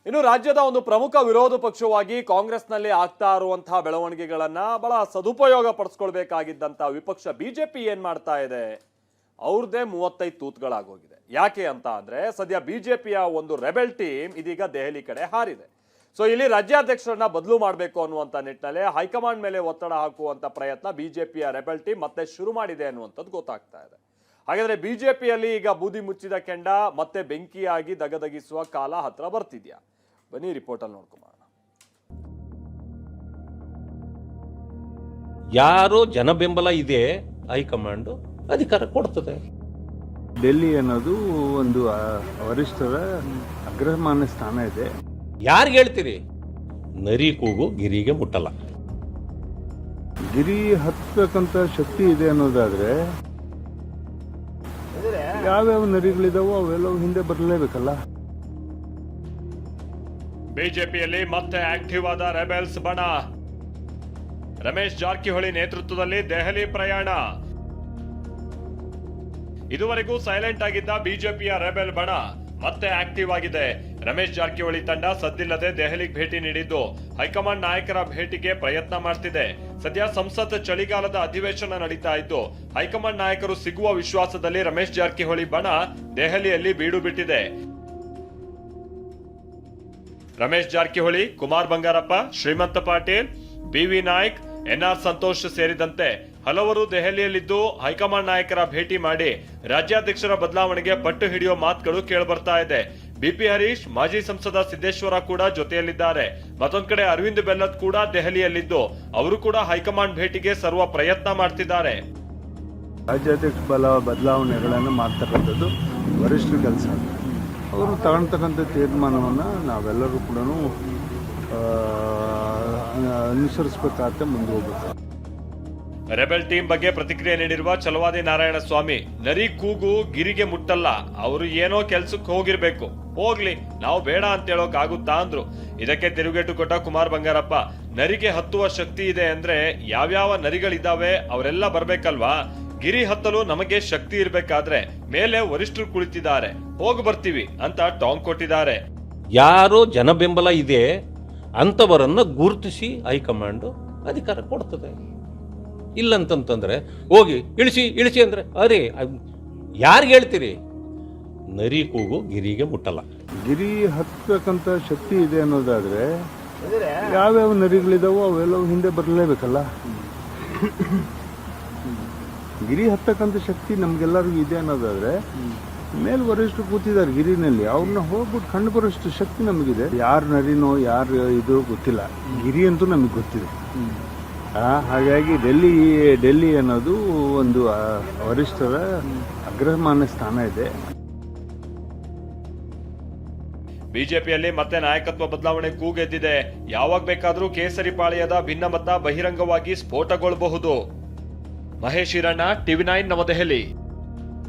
ಇನ್ನು ರಾಜ್ಯದ ಒಂದು ಪ್ರಮುಖ ವಿರೋಧ ಪಕ್ಷವಾಗಿ ಕಾಂಗ್ರೆಸ್ನಲ್ಲಿ ಆಗ್ತಾ ಇರುವಂತಹ ಬೆಳವಣಿಗೆಗಳನ್ನ ಬಹಳ ಸದುಪಯೋಗ ಪಡಿಸ್ಕೊಳ್ಬೇಕಾಗಿದ್ದಂತ ವಿಪಕ್ಷ ಬಿಜೆಪಿ ಏನ್ ಮಾಡ್ತಾ ಇದೆ, ಅವ್ರದೇ 35 ತೂತ್ಗಳಾಗೋಗಿದೆ. ಯಾಕೆ ಅಂತ ಅಂದ್ರೆ ಸದ್ಯ ಬಿಜೆಪಿಯ ಒಂದು ರೆಬೆಲ್ ಟೀಮ್ ಇದೀಗ ದೆಹಲಿ ಕಡೆ ಹಾರಿದೆ. ಸೊ ಇಲ್ಲಿ ರಾಜ್ಯಾಧ್ಯಕ್ಷರನ್ನ ಬದಲು ಮಾಡಬೇಕು ಅನ್ನುವಂತ ನಿಟ್ಟಿನಲ್ಲಿ ಹೈಕಮಾಂಡ್ ಮೇಲೆ ಒತ್ತಡ ಹಾಕುವಂತ ಪ್ರಯತ್ನ ಬಿಜೆಪಿಯ ರೆಬೆಲ್ ಟೀಮ್ ಮತ್ತೆ ಶುರು ಮಾಡಿದೆ ಅನ್ನುವಂಥದ್ದು ಗೊತ್ತಾಗ್ತಾ ಇದೆ. ಹಾಗಾದ್ರೆ ಬಿಜೆಪಿಯಲ್ಲಿ ಈಗ ಬೂದಿ ಮುಚ್ಚಿದ ಕೆಂಡ ಮತ್ತೆ ಬೆಂಕಿಯಾಗಿ ದಗದಗಿಸುವ ಕಾಲ ಹತ್ರ ಬರ್ತಿದ್ಯಾ? ಬನ್ನಿ ರಿಪೋರ್ಟ್ ಅಲ್ಲಿ ನೋಡ್ಕೊಂಬರೋಣ. ಯಾರೋ ಜನ ಬೆಂಬಲ ಇದೆ, ಹೈಕಮಾಂಡ್ ಅಧಿಕಾರ ಕೊಡ್ತದೆ. ಡೆಲ್ಲಿ ಅನ್ನೋದು ಒಂದು ವರಿಷ್ಠರ ಅಗ್ರಮಾನ್ಯ ಸ್ಥಾನ ಇದೆ. ಯಾರಿಗೆ ಹೇಳ್ತೀರಿ? ನರಿ ಕೂಗು ಗಿರಿಗೆ ಮುಟ್ಟಲ್ಲ. ಗಿರಿ ಹತ್ತಬೇಕಂತ ಶಕ್ತಿ ಇದೆ ಅನ್ನೋದಾದ್ರೆ ಯಾವ್ಯಾವ ನರಿಗಳಿದಾವೋ ಅವೆಲ್ಲವೂ ಹಿಂದೆ ಬರಲೇಬೇಕಲ್ಲ. ಬಿಜೆಪಿಯಲ್ಲಿ ಮತ್ತೆ ಆಕ್ಟಿವ್ ಆದ ರೆಬೆಲ್ಸ್ ಬಣ. ರಮೇಶ್ ಜಾರಕಿಹೊಳಿ ನೇತೃತ್ವದಲ್ಲಿ ದೆಹಲಿ ಪ್ರಯಾಣ. ಇದುವರೆಗೂ ಸೈಲೆಂಟ್ ಆಗಿದ್ದ ಬಿಜೆಪಿಯ ರೆಬೆಲ್ ಬಣ ಮತ್ತೆ ಆಕ್ಟಿವ್ ಆಗಿದೆ. ರಮೇಶ್ ಜಾರಕಿಹೊಳಿ ತಂಡ ಸದ್ದಿಲ್ಲದೆ ದೆಹಲಿಗೆ ಭೇಟಿ ನೀಡಿದ್ದು ಹೈಕಮಾಂಡ್ ನಾಯಕರ ಭೇಟಿಗೆ ಪ್ರಯತ್ನ ಮಾಡ್ತಿದೆ. ಸದ್ಯ ಸಂಸತ್ ಚಳಿಗಾಲದ ಅಧಿವೇಶನ ನಡೀತಾ ಇದ್ದು ಹೈಕಮಾಂಡ್ ನಾಯಕರು ಸಿಗುವ ವಿಶ್ವಾಸದಲ್ಲಿ ರಮೇಶ್ ಜಾರಕಿಹೊಳಿ ಬಣ ದೆಹಲಿಯಲ್ಲಿ ಬೀಡು ಬಿಟ್ಟಿದೆ. ರಮೇಶ್ ಜಾರಕಿಹೊಳಿ, ಕುಮಾರ್ ಬಂಗಾರಪ್ಪ, ಶ್ರೀಮಂತ ಪಾಟೀಲ್, ಬಿವಿ ನಾಯ್ಕ್, ಎನ್ಆರ್ ಸಂತೋಷ್ ಸೇರಿದಂತೆ ಹಲವರು ದೆಹಲಿಯಲ್ಲಿದ್ದು ಹೈಕಮಾಂಡ್ ನಾಯಕರ ಭೇಟಿ ಮಾಡಿ ರಾಜ್ಯಾಧ್ಯಕ್ಷರ ಬದಲಾವಣೆಗೆ ಪಟ್ಟು ಹಿಡಿಯುವ ಮಾತುಗಳು ಕೇಳಿಬರ್ತಾ ಇದೆ. ಬಿಪಿ ಹರೀಶ್, ಮಾಜಿ ಸಂಸದ ಸಿದ್ದೇಶ್ವರ ಕೂಡ ಜೊತೆಯಲ್ಲಿದ್ದಾರೆ. ಮತ್ತೊಂದ್ ಕಡೆ ಅರವಿಂದ್ ಬೆಲ್ಲದ್ ಕೂಡ ದೆಹಲಿಯಲ್ಲಿದ್ದು ಅವರು ಕೂಡ ಹೈಕಮಾಂಡ್ ಭೇಟಿಗೆ ಸರ್ವ ಪ್ರಯತ್ನ ಮಾಡ್ತಿದ್ದಾರೆ. ರಾಜ್ಯಾಧ್ಯಕ್ಷ ಬದಲಾವಣೆಗಳನ್ನು ಮಾಡ್ತಕ್ಕಂಥದ್ದು ವರಿಷ್ಠರ ಕೆಲಸ. ಅವರು ತಗೊಳ್ತಕ್ಕಂಥ ತೀರ್ಮಾನವನ್ನು ನಾವೆಲ್ಲರೂ ಕೂಡ ಅನುಸರಿಸಬೇಕಾದ ಮುಂದೆ ಹೋಗ್ಬೇಕು. ರೆಬೆಲ್ ಟೀಮ್ ಬಗ್ಗೆ ಪ್ರತಿಕ್ರಿಯೆ ನೀಡಿರುವ ಛಲವಾದಿ ನಾರಾಯಣ ಸ್ವಾಮಿ, ನರಿ ಕೂಗು ಗಿರಿಗೆ ಮುಟ್ಟಲ್ಲ, ಅವರು ಏನೋ ಕೆಲ್ಸಕ್ಕೆ ಹೋಗಿರ್ಬೇಕು, ಹೋಗ್ಲಿ, ನಾವು ಬೇಡ ಅಂತ ಹೇಳೋಕ್ ಆಗುತ್ತಾ ಅಂದ್ರು. ಇದಕ್ಕೆ ತಿರುಗೇಟು ಕೊಟ್ಟ ಕುಮಾರ್ ಬಂಗಾರಪ್ಪ, ನರಿಗೆ ಹತ್ತುವ ಶಕ್ತಿ ಇದೆ ಅಂದ್ರೆ ಯಾವ್ಯಾವ ನರಿಗಳಿದ್ದಾವೆ ಅವರೆಲ್ಲ ಬರ್ಬೇಕಲ್ವಾ? ಗಿರಿ ಹತ್ತಲು ನಮಗೆ ಶಕ್ತಿ ಇರ್ಬೇಕಾದ್ರೆ ಮೇಲೆ ವರಿಷ್ಠರು ಕುಳಿತಿದ್ದಾರೆ, ಹೋಗಿ ಬರ್ತೀವಿ ಅಂತ ಟಾಂಗ್ ಕೊಟ್ಟಿದ್ದಾರೆ. ಯಾರೋ ಜನ ಬೆಂಬಲ ಇದೆ ಅಂತವರನ್ನ ಗುರುತಿಸಿ ಹೈಕಮಾಂಡ್ ಅಧಿಕಾರ ಕೊಡ್ತದೆ. ಇಲ್ಲಂತಂದ್ರೆ ಹೋಗಿ ಇಳಿಸಿ ಅಂದ್ರೆ ಅರೆ ಯಾರಿಗೆ ಹೇಳ್ತೀರಿ? ನರಿ ಕೂಗು ಗಿರಿಗೆ ಮುಟ್ಟಲ್ಲ. ಗಿರಿ ಹತ್ತಬೇಕಂತ ಶಕ್ತಿ ಇದೆ ಅನ್ನೋದಾದ್ರೆ ಯಾವ್ಯಾವ ನರಿಗಳಿದಾವೋ ಅವೆಲ್ಲವೂ ಹಿಂದೆ ಬರಲೇಬೇಕಲ್ಲ. ಗಿರಿ ಹತ್ತಕ್ಕಂಥ ಶಕ್ತಿ ನಮ್ಗೆಲ್ಲರಿಗೂ ಇದೆ ಅನ್ನೋದಾದ್ರೆ ಮೇಲೆ ವರಿಷ್ಠರು ಕೂತಿದ್ದಾರೆ ಗಿರಿನಲ್ಲಿ, ಅವ್ರನ್ನ ಹೋಗ್ಬಿಟ್ಟು ಕಂಡು ಬರೋಷ್ಟು ಶಕ್ತಿ ನಮಗಿದೆ. ಯಾರು ನರಿನೋ ಯಾರು ಇದು ಗೊತ್ತಿಲ್ಲ, ಗಿರಿ ಅಂತೂ ನಮಗೆ ಗೊತ್ತಿದೆ. ಹಾಗಾಗಿ ಡೆಲ್ಲಿ ಅನ್ನೋದು ಒಂದು ವರಿಷ್ಠರ ಅಗ್ರಮಾನ್ಯ ಸ್ಥಾನ ಇದೆ. ಬಿಜೆಪಿಯಲ್ಲಿ ಮತ್ತೆ ನಾಯಕತ್ವ ಬದಲಾವಣೆ ಕೂಗೆದ್ದಿದೆ. ಯಾವಾಗ ಬೇಕಾದ್ರೂ ಕೇಸರಿ ಪಾಳ್ಯದ ಭಿನ್ನಮತ ಬಹಿರಂಗವಾಗಿ ಸ್ಫೋಟಗೊಳ್ಳಬಹುದು. ಮಹೇಶ್ ಹಿರಣ್ಣ, ಟಿವಿ9 ನವದೆಹಲಿ.